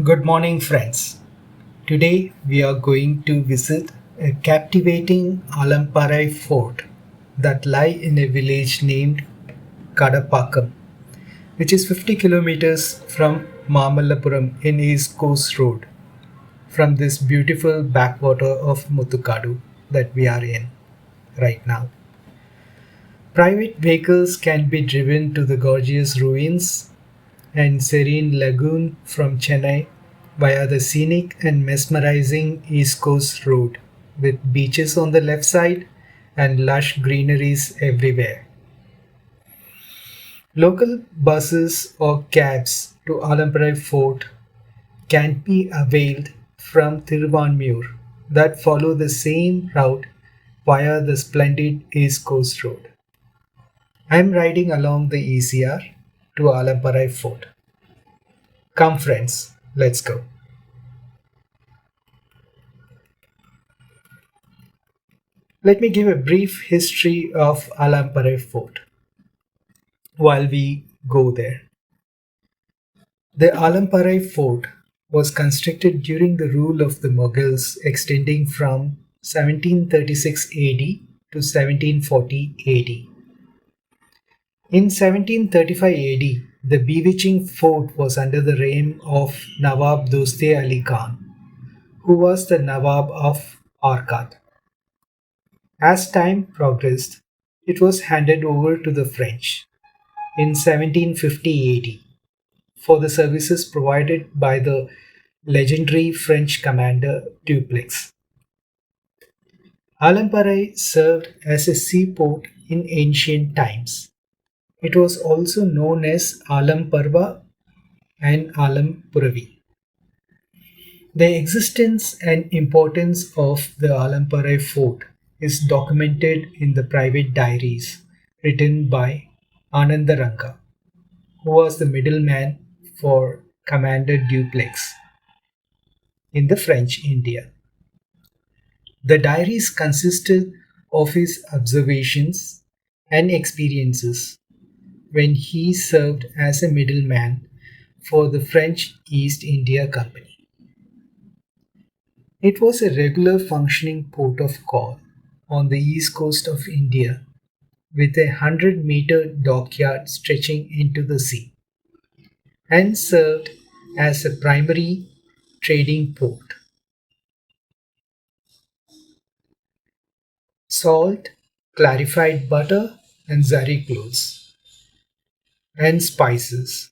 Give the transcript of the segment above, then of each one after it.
Good morning, friends. Today we are going to visit a captivating Alamparai fort that lie in a village named Kadapakam, which is 50 kilometers from Mamallapuram in East Coast Road, from this beautiful backwater of Muthukadu that we are in right now. Private vehicles can be driven to the gorgeous ruins and serene lagoon from Chennai via the scenic and mesmerizing East Coast Road, with beaches on the left side and lush greeneries everywhere. Local buses or cabs to Alamparai Fort can be availed from Thiruvanmiyur that follow the same route via the splendid East Coast Road. I am riding along the ECR to Alamparai Fort. Come friends, let's go. Let me give a brief history of Alamparai Fort while we go there. The Alamparai Fort was constructed during the rule of the Mughals extending from 1736 AD to 1740 AD. In 1735 AD, the bewitching fort was under the reign of Nawab Doste Ali Khan, who was the Nawab of Arcot. As time progressed, it was handed over to the French in 1750 AD for the services provided by the legendary French commander Dupleix. Alamparai served as a seaport in ancient times. It was also known as Alamparva and Alampuravi. The existence and importance of the Alamparai fort is documented in the private diaries written by Anandaranga, who was the middleman for Commander Dupleix in the French India. The diaries consisted of his observations and experiences when he served as a middleman for the French East India Company. It was a regular functioning port of call on the east coast of India with a 100-meter dockyard stretching into the sea, and served as a primary trading port. Salt, clarified butter, and zari cloths, and spices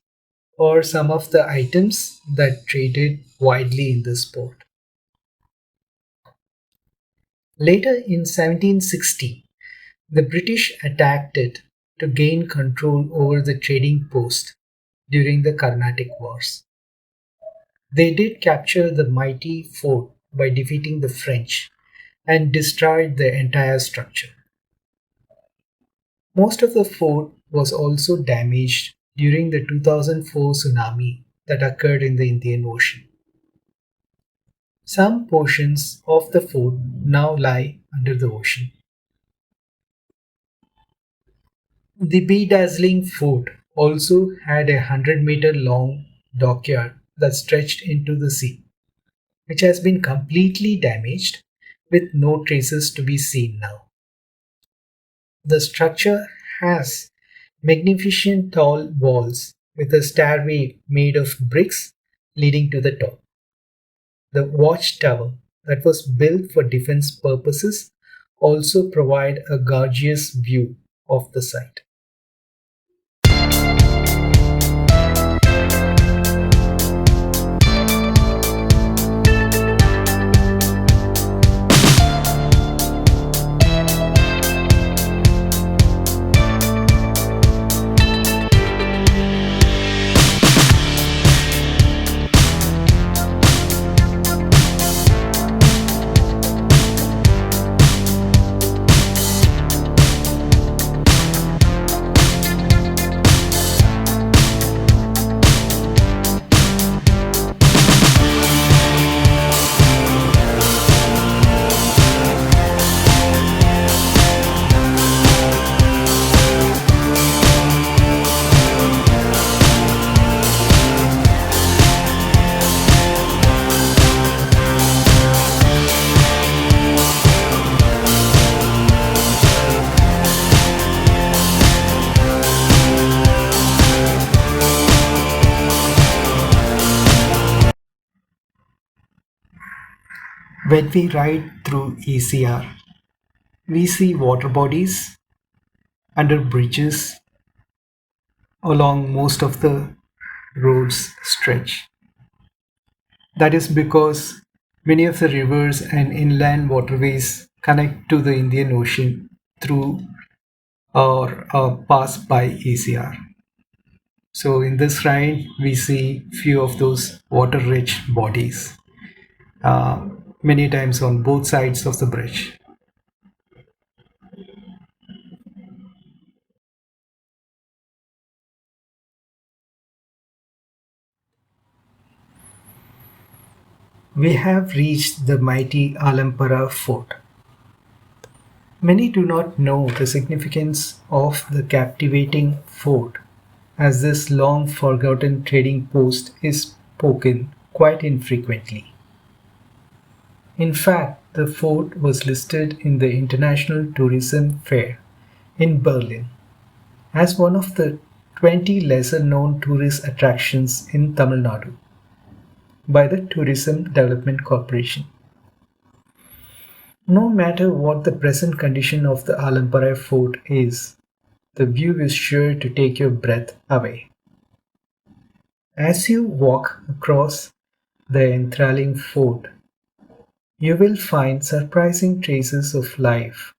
are some of the items that traded widely in this port. Later in 1760, the British attacked it to gain control over the trading post during the Carnatic Wars. They did capture the mighty fort by defeating the French and destroyed the entire structure. Most of the fort was also damaged during the 2004 tsunami that occurred in the Indian Ocean. Some portions of the fort now lie under the ocean. The bedazzling fort also had a 100-meter long dockyard that stretched into the sea, which has been completely damaged with no traces to be seen now. The structure has magnificent tall walls with a stairway made of bricks leading to the top. The watchtower that was built for defense purposes also provide a gorgeous view of the site. When we ride through ECR, we see water bodies under bridges along most of the road's stretch. That is because many of the rivers and inland waterways connect to the Indian Ocean through or pass by ECR. So in this ride, we see few of those water-rich bodies, uh, many times on both sides of the bridge. We have reached the mighty Alampara fort. Many do not know the significance of the captivating fort, as this long forgotten trading post is spoken quite infrequently. In fact, the fort was listed in the International Tourism Fair in Berlin as one of the 20 lesser known tourist attractions in Tamil Nadu by the Tourism Development Corporation. No matter what the present condition of the Alamparai fort is, the view is sure to take your breath away. As you walk across the enthralling fort, you will find surprising traces of life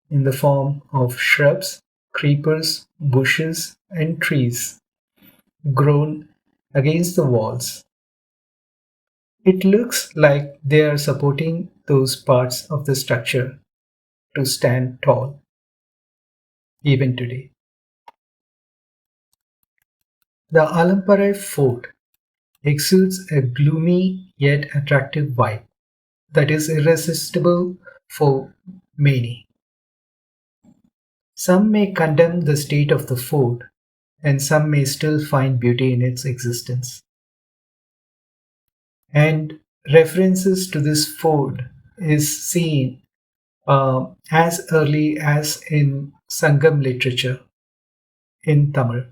in the form of shrubs, creepers, bushes, and trees grown against the walls. It looks like they are supporting those parts of the structure to stand tall, even today. The Alamparai fort exudes a gloomy yet attractive vibe that is irresistible for many. Some may condemn the state of the fort, and some may still find beauty in its existence. And references to this fort is seen as early as in Sangam literature in Tamil.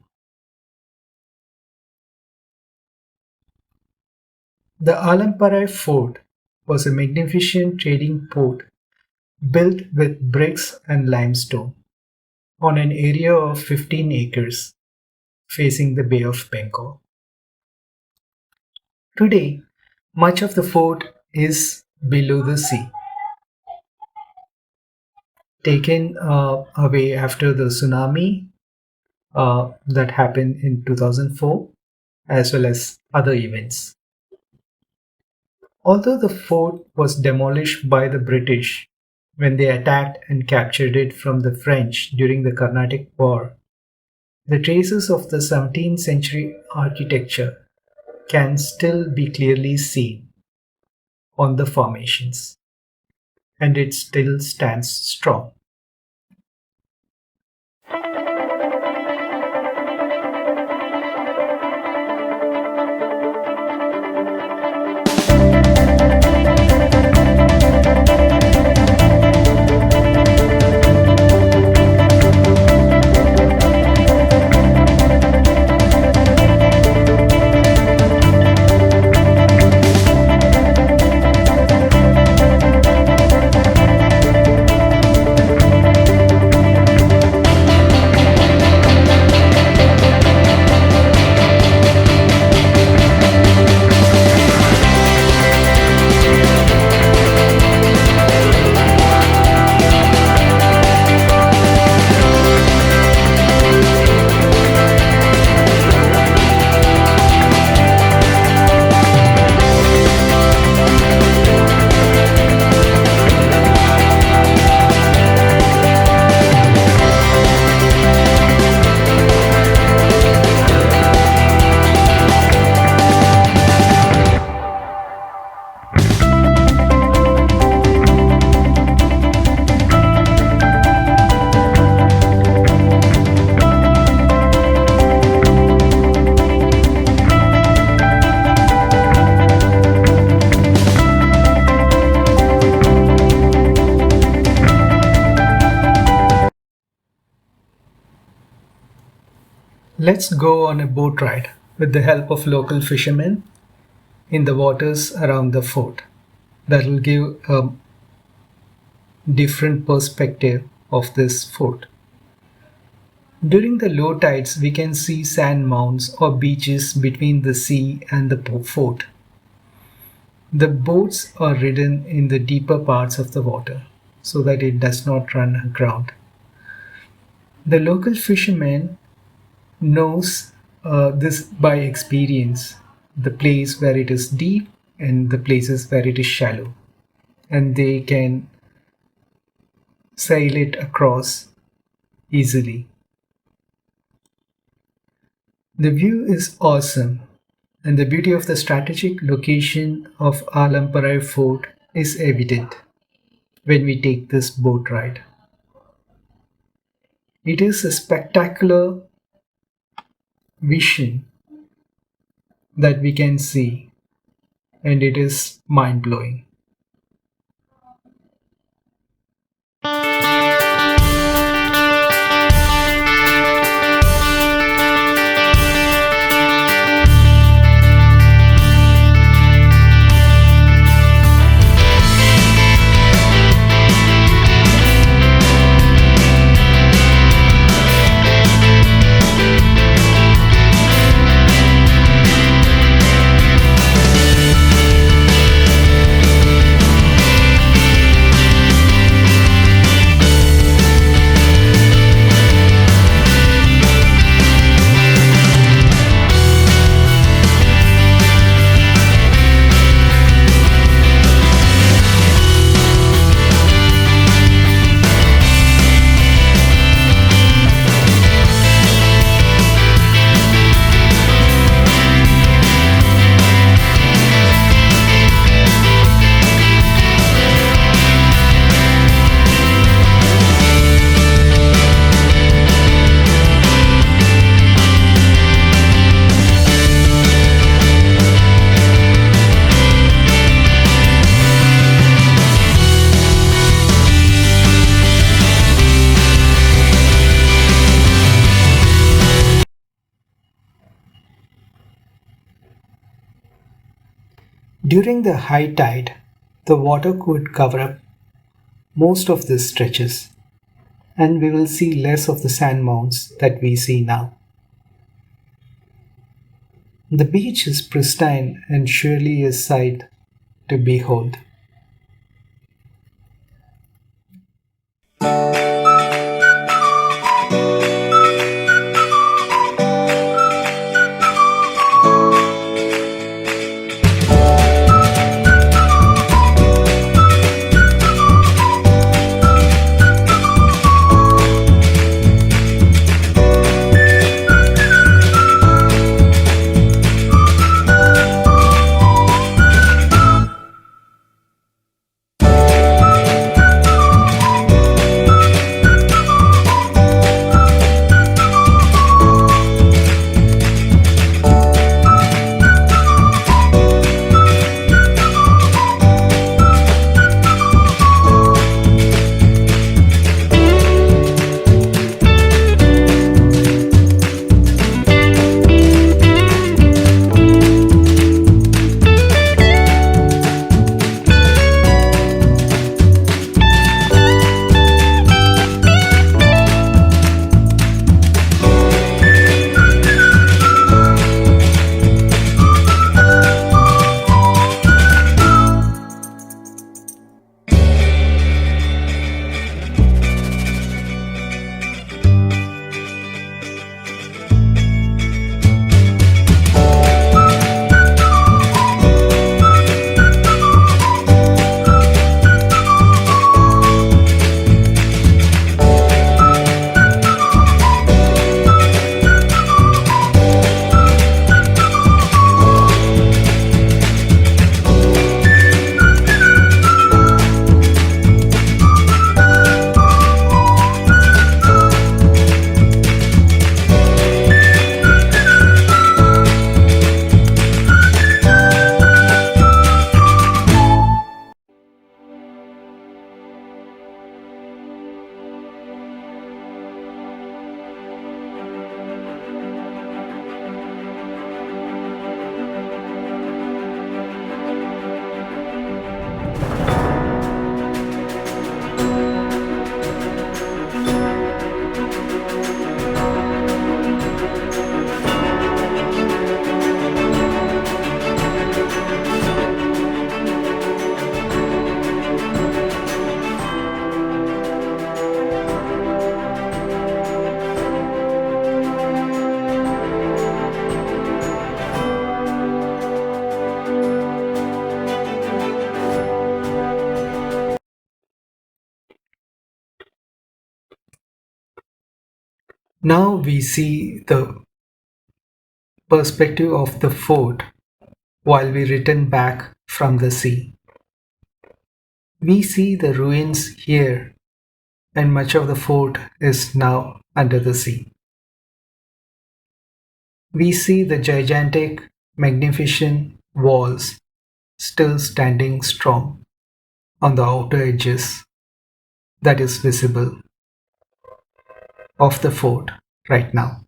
The Alamparai fort was a magnificent trading port built with bricks and limestone on an area of 15 acres facing the Bay of Bengal. Today, much of the fort is below the sea, taken away after the tsunami that happened in 2004, as well as other events. Although the fort was demolished by the British when they attacked and captured it from the French during the Carnatic War, the traces of the 17th century architecture can still be clearly seen on the formations, and it still stands strong. Let's go on a boat ride with the help of local fishermen in the waters around the fort that will give a different perspective of this fort. During the low tides, we can see sand mounds or beaches between the sea and the fort. The boats are ridden in the deeper parts of the water so that it does not run aground. The local fisherman knows this by experience, the place where it is deep and the places where it is shallow, and they can sail it across easily. The view is awesome, and the beauty of the strategic location of Alamparai Fort is evident when we take this boat ride. It is a spectacular vision that we can see, and it is mind blowing. During the high tide, the water could cover up most of these stretches, and we will see less of the sand mounds that we see now. The beach is pristine and surely a sight to behold. Now we see the perspective of the fort while we return back from the sea. We see the ruins here, and much of the fort is now under the sea. We see the gigantic, magnificent walls still standing strong on the outer edges that is visible of the fort right now.